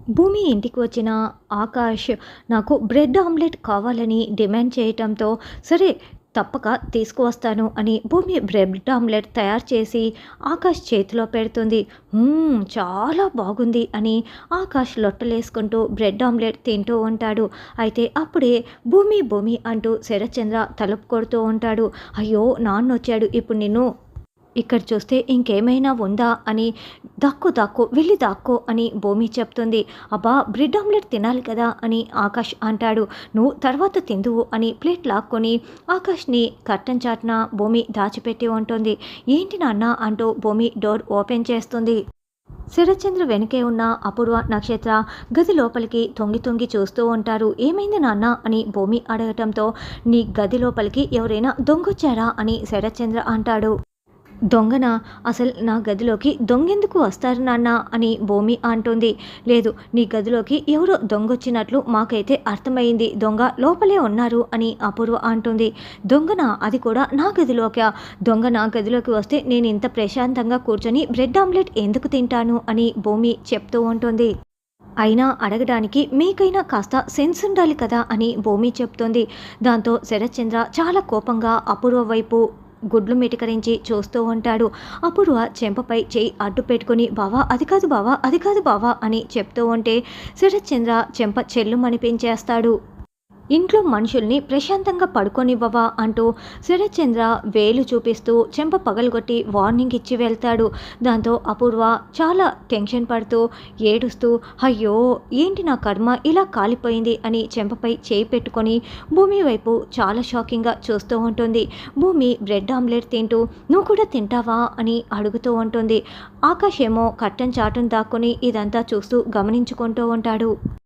భూమి ఇంటికి వచ్చిన ఆకాష్ నాకు బ్రెడ్ ఆమ్లెట్ కావాలని డిమాండ్ చేయటంతో సరే తప్పక తీసుకువస్తాను అని భూమి బ్రెడ్ ఆమ్లెట్ తయారు చేసి ఆకాష్ చేతిలో పెడుతుంది. చాలా బాగుంది అని ఆకాష్ లొట్టలేసుకుంటూ బ్రెడ్ ఆమ్లెట్ తింటూ ఉంటాడు. అయితే అప్పుడే భూమి భూమి అంటూ శరత్చంద్ర తలుపు కొడుతూ ఉంటాడు. అయ్యో నాన్నొచ్చాడు, ఇప్పుడు నిన్ను ఇక్కడ చూస్తే ఇంకేమైనా ఉందా అని దాక్కో దాక్కో వెళ్ళి దాక్కో అని భూమి చెప్తుంది. అబ్బా బ్రెడ్ ఆమ్లెట్ తినాలి కదా అని ఆకాష్ అంటాడు. నువ్వు తర్వాత తిందువు అని ప్లేట్ లాక్కొని ఆకాష్ని కర్టన్ చాటున భూమి దాచిపెట్టి ఉంటుంది. ఏంటి నాన్న అంటూ భూమి డోర్ ఓపెన్ చేస్తుంది. శరత్చంద్ర వెనుకే ఉన్న అపూర్వ, నక్షత్ర గది లోపలికి తొంగి తొంగి చూస్తూ ఉంటారు. ఏమైంది నాన్న అని భూమి అడగటంతో నీ గది లోపలికి ఎవరైనా దొంగొచ్చారా అని శరత్చంద్ర అంటాడు. దొంగన? అసలు నా గదిలోకి దొంగెందుకు వస్తారు నాన్న అని భూమి అంటుంది. లేదు, నీ గదిలోకి ఎవరో దొంగొచ్చినట్లు మాకైతే అర్థమైంది, దొంగ లోపలే ఉన్నారు అని అపూర్వ అంటుంది. దొంగన? అది కూడా నా గదిలోకి? దొంగ నా గదిలోకి వస్తే నేను ఇంత ప్రశాంతంగా కూర్చొని బ్రెడ్ ఆమ్లెట్ ఎందుకు తింటాను అని భూమి చెప్తూ ఉంటుంది. అయినా అడగడానికి మీకైనా కాస్త సెన్స్ ఉండాలి కదా అని భూమి చెప్తుంది. దాంతో శరత్చంద్ర చాలా కోపంగా అపూర్వ వైపు గుడ్లు మిటికరించి చూస్తూ ఉంటాడు. అపూర్వ చెంపపై చేయి అడ్డు పెట్టుకుని బావా అది కాదు బావా, అది కాదు బావా అని చెప్తూ ఉంటే శరత్చంద్ర చెంప చెల్లుమనిపించేస్తాడు. ఇంట్లో మనుషుల్ని ప్రశాంతంగా పడుకోనివ్వవా అంటూ శరత్చంద్ర వేలు చూపిస్తూ చెంప పగలగొట్టి వార్నింగ్ ఇచ్చి వెళ్తాడు. దాంతో అపూర్వ చాలా టెన్షన్ పడుతూ ఏడుస్తూ అయ్యో ఏంటి నా కర్మ ఇలా కాలిపోయింది అని చెంపపై చేయి పెట్టుకొని భూమి వైపు చాలా షాకింగ్గా చూస్తూ ఉంటుంది. భూమి బ్రెడ్ ఆమ్లెట్ తింటూ నువ్వు కూడా తింటావా అని అడుగుతూ ఉంటుంది. ఆకాష్ ఏమో కట్టన్ చాటును దాక్కుని ఇదంతా చూస్తూ గమనించుకుంటూ ఉంటాడు.